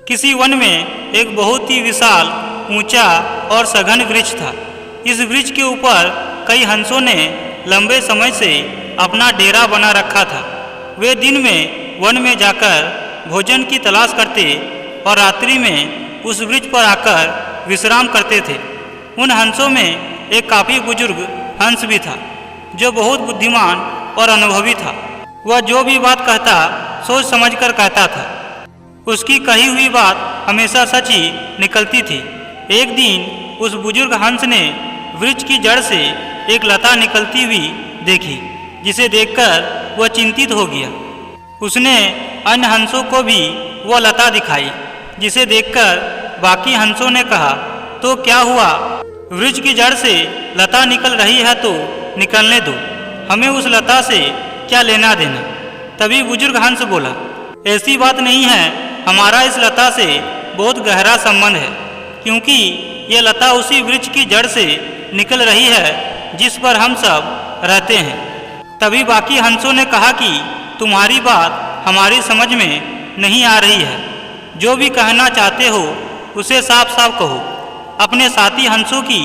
किसी वन में एक बहुत ही विशाल, ऊंचा और सघन वृक्ष था। इस वृक्ष के ऊपर कई हंसों ने लंबे समय से अपना डेरा बना रखा था। वे दिन में वन में जाकर भोजन की तलाश करते और रात्रि में उस वृक्ष पर आकर विश्राम करते थे। उन हंसों में एक काफ़ी बुजुर्ग हंस भी था, जो बहुत बुद्धिमान और अनुभवी था। वह जो भी बात कहता सोच समझकर कहता था। उसकी कही हुई बात हमेशा सच ही निकलती थी। एक दिन उस बुजुर्ग हंस ने वृक्ष की जड़ से एक लता निकलती हुई देखी, जिसे देखकर वह चिंतित हो गया। उसने अन्य हंसों को भी वह लता दिखाई, जिसे देखकर बाकी हंसों ने कहा, तो क्या हुआ? वृक्ष की जड़ से लता निकल रही है तो निकलने दो, हमें उस लता से क्या लेना देना। तभी बुजुर्ग हंस बोला, ऐसी बात नहीं है, हमारा इस लता से बहुत गहरा संबंध है, क्योंकि यह लता उसी वृक्ष की जड़ से निकल रही है जिस पर हम सब रहते हैं। तभी बाकी हंसों ने कहा कि तुम्हारी बात हमारी समझ में नहीं आ रही है, जो भी कहना चाहते हो उसे साफ साफ कहो। अपने साथी हंसों की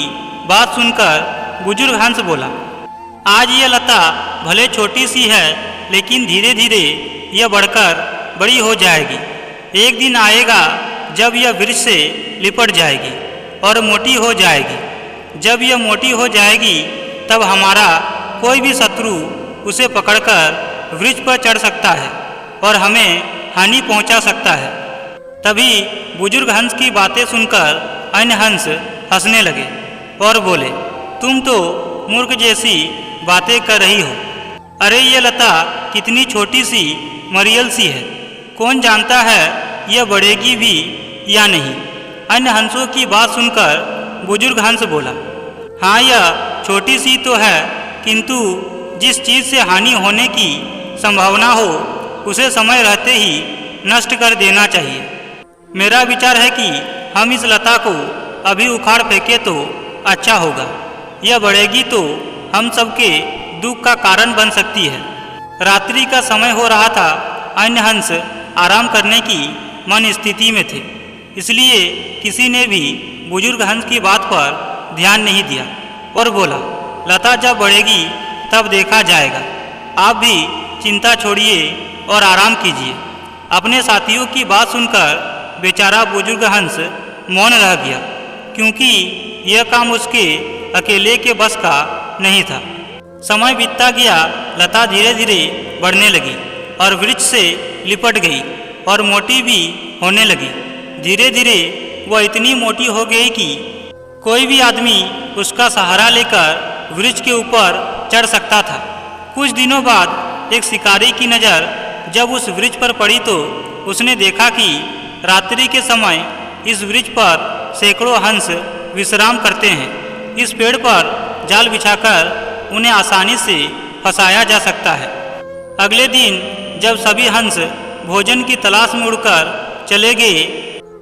बात सुनकर बुजुर्ग हंस बोला, आज यह लता भले छोटी सी है, लेकिन धीरे धीरे यह बढ़कर बड़ी हो जाएगी। एक दिन आएगा जब यह वृक्ष से लिपट जाएगी और मोटी हो जाएगी। जब यह मोटी हो जाएगी तब हमारा कोई भी शत्रु उसे पकड़कर वृक्ष पर चढ़ सकता है और हमें हानि पहुंचा सकता है। तभी बुजुर्ग हंस की बातें सुनकर अन्य हंस हंसने लगे और बोले, तुम तो मूर्ख जैसी बातें कर रही हो। अरे ये लता कितनी छोटी सी मरियल सी है, कौन जानता है यह बढ़ेगी भी या नहीं। अन्य हंसों की बात सुनकर बुजुर्ग हंस बोला, हाँ यह छोटी सी तो है, किंतु जिस चीज़ से हानि होने की संभावना हो उसे समय रहते ही नष्ट कर देना चाहिए। मेरा विचार है कि हम इस लता को अभी उखाड़ फेंके तो अच्छा होगा। यह बढ़ेगी तो हम सबके दुख का कारण बन सकती है। रात्रि का समय हो रहा था। अन्य हंस आराम करने की मन स्थिति में थे, इसलिए किसी ने भी बुजुर्ग हंस की बात पर ध्यान नहीं दिया और बोला, लता जब बढ़ेगी तब देखा जाएगा। आप भी चिंता छोड़िए और आराम कीजिए। अपने साथियों की बात सुनकर बेचारा बुजुर्ग हंस मौन रह गया, क्योंकि यह काम उसके अकेले के बस का नहीं था। समय बीतता गया, लता धीरे धीरे बढ़ने लगी और वृक्ष से लिपट गई और मोटी भी होने लगी। धीरे धीरे वह इतनी मोटी हो गई कि कोई भी आदमी उसका सहारा लेकर वृक्ष के ऊपर चढ़ सकता था। कुछ दिनों बाद एक शिकारी की नज़र जब उस वृक्ष पर पड़ी तो उसने देखा कि रात्रि के समय इस वृक्ष पर सैकड़ों हंस विश्राम करते हैं। इस पेड़ पर जाल बिछाकर उन्हें आसानी से फंसाया जा सकता है। अगले दिन जब सभी हंस भोजन की तलाश में उड़कर चले गए,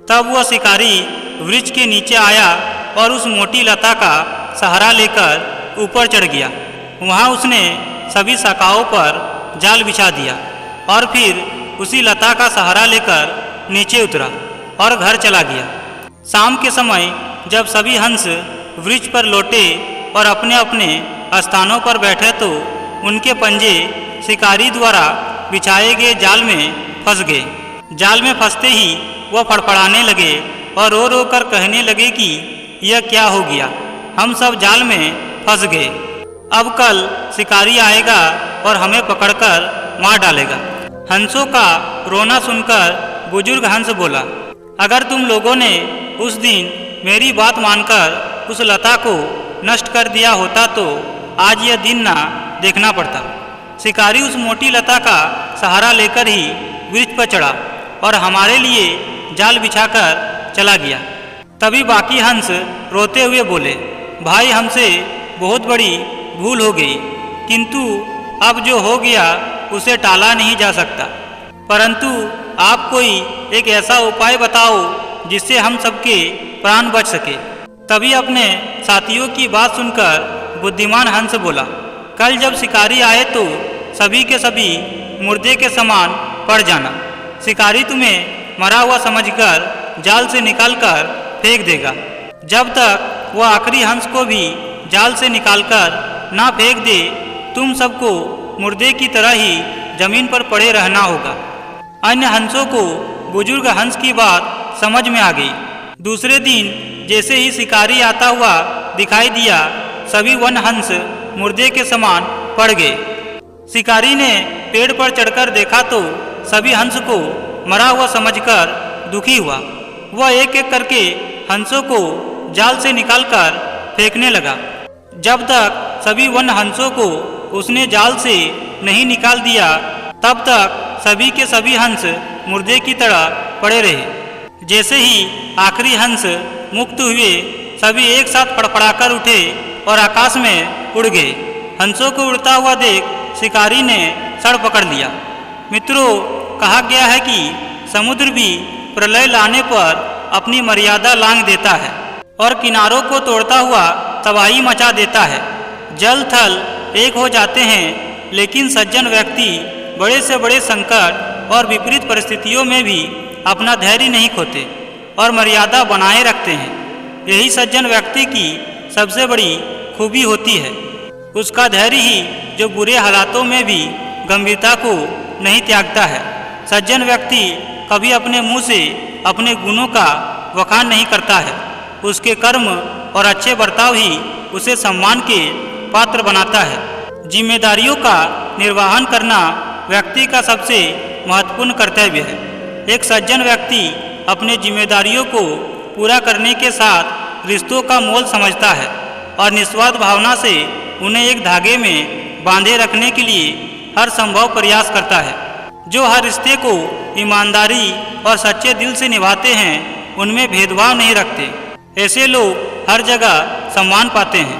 तब वह शिकारी वृक्ष के नीचे आया और उस मोटी लता का सहारा लेकर ऊपर चढ़ गया। वहाँ उसने सभी शाखाओं पर जाल बिछा दिया और फिर उसी लता का सहारा लेकर नीचे उतरा और घर चला गया। शाम के समय जब सभी हंस वृक्ष पर लौटे और अपने अपने स्थानों पर बैठे तो उनके पंजे शिकारी द्वारा बिछाए गए जाल में फंस गए। जाल में फंसते ही वह फड़फड़ाने लगे और रो रो कर कहने लगे कि यह क्या हो गया, हम सब जाल में फंस गए। अब कल शिकारी आएगा और हमें पकड़कर मार डालेगा। हंसों का रोना सुनकर बुजुर्ग हंस बोला, अगर तुम लोगों ने उस दिन मेरी बात मानकर उस लता को नष्ट कर दिया होता तो आज यह दिन ना देखना पड़ता। शिकारी उस मोटी लता का सहारा लेकर ही वृक्ष पर चढ़ा और हमारे लिए जाल बिछाकर चला गया। तभी बाकी हंस रोते हुए बोले, भाई हमसे बहुत बड़ी भूल हो गई, किंतु अब जो हो गया उसे टाला नहीं जा सकता। परंतु आप कोई एक ऐसा उपाय बताओ जिससे हम सबके प्राण बच सके। तभी अपने साथियों की बात सुनकर बुद्धिमान हंस बोला, कल जब शिकारी आए तो सभी के सभी मुर्दे के समान पड़ जाना। शिकारी तुम्हें मरा हुआ समझकर जाल से निकालकर फेंक देगा। जब तक वह आखिरी हंस को भी जाल से निकालकर ना फेंक दे, तुम सबको मुर्दे की तरह ही जमीन पर पड़े रहना होगा। अन्य हंसों को बुजुर्ग हंस की बात समझ में आ गई। दूसरे दिन जैसे ही शिकारी आता हुआ दिखाई दिया, सभी वन हंस मुर्दे के समान पड़ गए। शिकारी ने पेड़ पर चढ़कर देखा तो सभी हंस को मरा हुआ समझकर दुखी हुआ। वह एक एक करके हंसों को जाल से निकालकर फेंकने लगा। जब तक सभी वन हंसों को उसने जाल से नहीं निकाल दिया, तब तक सभी के सभी हंस मुर्दे की तरह पड़े रहे। जैसे ही आखिरी हंस मुक्त हुए, सभी एक साथ फड़फड़ाकर उठे और आकाश में उड़ गए। हंसों को उड़ता हुआ देख शिकारी ने सड़ पकड़ लिया। मित्रों, कहा गया है कि समुद्र भी प्रलय लाने पर अपनी मर्यादा लांघ देता है और किनारों को तोड़ता हुआ तबाही मचा देता है। जल थल एक हो जाते हैं, लेकिन सज्जन व्यक्ति बड़े से बड़े संकट और विपरीत परिस्थितियों में भी अपना धैर्य नहीं खोते और मर्यादा बनाए रखते हैं। यही सज्जन व्यक्ति की सबसे बड़ी खूबी होती है। उसका धैर्य ही जो बुरे हालातों में भी गंभीरता को नहीं त्यागता है। सज्जन व्यक्ति कभी अपने मुंह से अपने गुणों का वखान नहीं करता है। उसके कर्म और अच्छे बर्ताव ही उसे सम्मान के पात्र बनाता है। जिम्मेदारियों का निर्वहन करना व्यक्ति का सबसे महत्वपूर्ण कर्तव्य है। एक सज्जन व्यक्ति अपने जिम्मेदारियों को पूरा करने के साथ रिश्तों का मोल समझता है और निस्वार्थ भावना से उन्हें एक धागे में बांधे रखने के लिए हर संभव प्रयास करता है। जो हर रिश्ते को ईमानदारी और सच्चे दिल से निभाते हैं, उनमें भेदभाव नहीं रखते। ऐसे लोग हर जगह सम्मान पाते हैं।